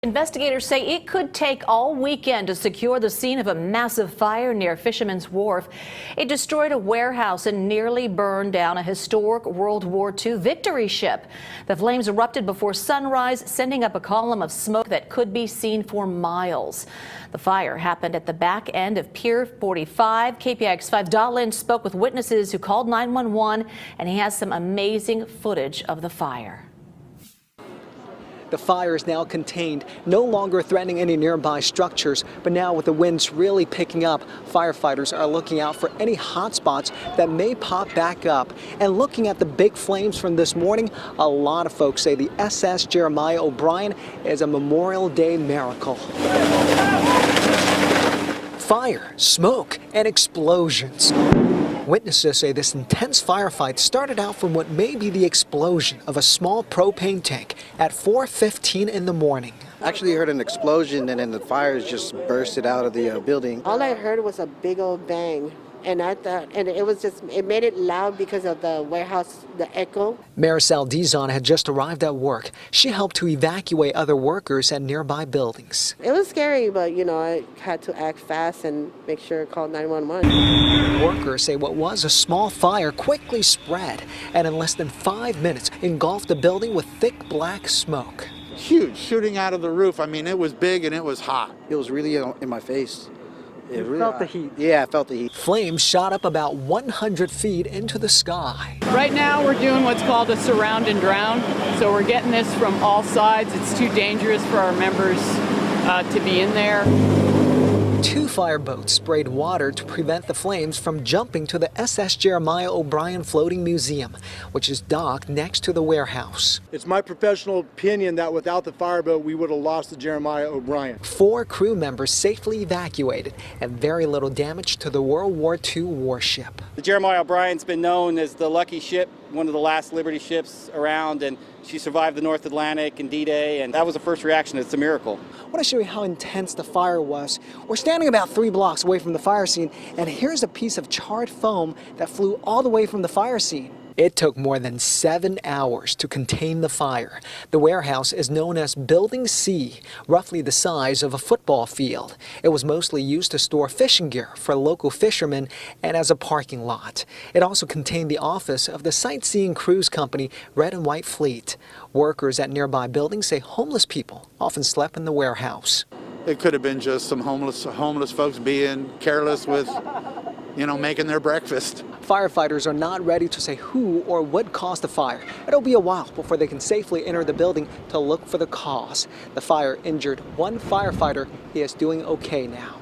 Investigators say it could take all weekend to secure the scene of a massive fire near Fisherman's Wharf. It destroyed a warehouse and nearly burned down a historic World War II victory ship. The flames erupted before sunrise, sending up a column of smoke that could be seen for miles. The fire happened at the back end of Pier 45. KPIX5 Dahlin spoke with witnesses who called 911, and he has some amazing footage of the fire. The fire is now contained, no longer threatening any nearby structures, but now with the winds really picking up, firefighters are looking out for any hot spots that may pop back up. And looking at the big flames from this morning, a lot of folks say the SS Jeremiah O'Brien is a Memorial Day miracle. Fire, smoke, and explosions. Witnesses say this intense firefight started out from what may be the explosion of a small propane tank at 4:15 in the morning. Actually heard an explosion and then the fires just bursted out of the building. All I heard was a big old bang. And I thought, and it made it loud because of the warehouse, the echo. Maricel Dizon had just arrived at work. She helped to evacuate other workers at nearby buildings. It was scary, but I had to act fast and make sure to call 911. Workers say what was a small fire quickly spread and in less than 5 minutes engulfed the building with thick black smoke. Huge, shooting out of the roof. I mean, it was big and it was hot. It was really in my face. You really felt the heat? Yeah, I felt the heat. Flames shot up about 100 feet into the sky. Right now we're doing what's called a surround and drown. So we're getting this from all sides. It's too dangerous for our members to be in there. 2 fireboats sprayed water to prevent the flames from jumping to the SS Jeremiah O'Brien Floating Museum, which is docked next to the warehouse. It's my professional opinion that without the fireboat, we would have lost the Jeremiah O'Brien. 4 crew members safely evacuated and very little damage to the World War II warship. The Jeremiah O'Brien's been known as the lucky ship, one of the last Liberty ships around, and she survived the North Atlantic and D-Day, and that was the first reaction. It's a miracle. I want to show you how intense the fire was. We're standing about 3 blocks away from the fire scene, and here's a piece of charred foam that flew all the way from the fire scene. It took more than 7 hours to contain the fire. The warehouse is known as Building C, roughly the size of a football field. It was mostly used to store fishing gear for local fishermen and as a parking lot. It also contained the office of the sightseeing cruise company Red and White Fleet. Workers at nearby buildings say homeless people often slept in the warehouse. It could have been just some homeless folks being careless with, making their breakfast. Firefighters are not ready to say who or what caused the fire. It'll be a while before they can safely enter the building to look for the cause. The fire injured 1 firefighter. He is doing okay now.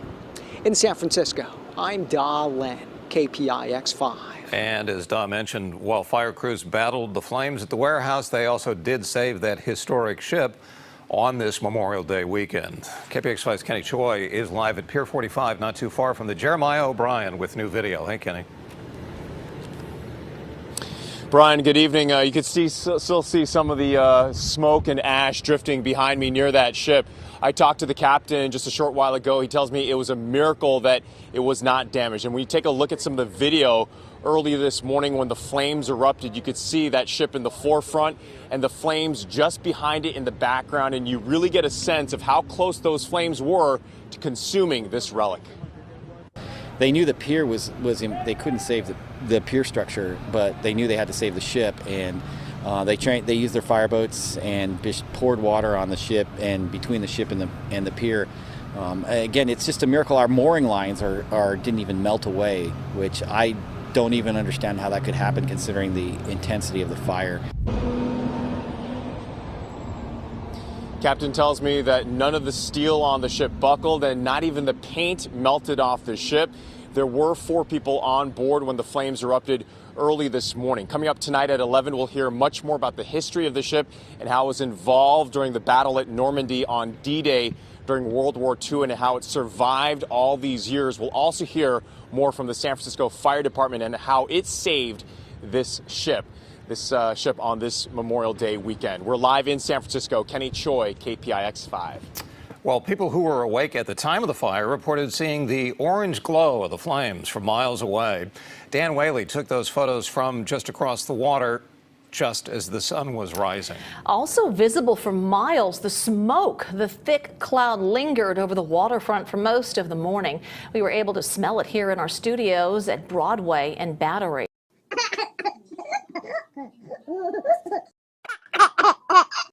In San Francisco, I'm Da Len, KPIX5. And as Da mentioned, while fire crews battled the flames at the warehouse, they also did save that historic ship on this Memorial Day weekend. KPIX5's Kenny Choi is live at Pier 45, not too far from the Jeremiah O'Brien with new video. Hey, Kenny. Brian, good evening. You can still see some of the smoke and ash drifting behind me near that ship. I talked to the captain just a short while ago. He tells me it was a miracle that it was not damaged. And when you take a look at some of the video earlier this morning when the flames erupted, you could see that ship in the forefront and the flames just behind it in the background. And you really get a sense of how close those flames were to consuming this relic. They knew the pier they couldn't save the pier structure, but they knew they had to save the ship, and they used their fireboats and poured water on the ship and between the ship and the pier. Again, it's just a miracle our mooring lines didn't even melt away, which I don't even understand how that could happen considering the intensity of the fire. Captain tells me that none of the steel on the ship buckled and not even the paint melted off the ship. There were 4 people on board when the flames erupted early this morning. Coming up tonight at 11, we'll hear much more about the history of the ship and how it was involved during the battle at Normandy on D-Day during World War II and how it survived all these years. We'll also hear more from the San Francisco Fire Department and how it saved this ship on this Memorial Day weekend. We're live in San Francisco. Kenny Choi, KPIX5. Well, people who were awake at the time of the fire reported seeing the orange glow of the flames from miles away. Dan Whaley took those photos from just across the water just as the sun was rising. Also visible for miles, the smoke. The thick cloud lingered over the waterfront for most of the morning. We were able to smell it here in our studios at Broadway and Battery.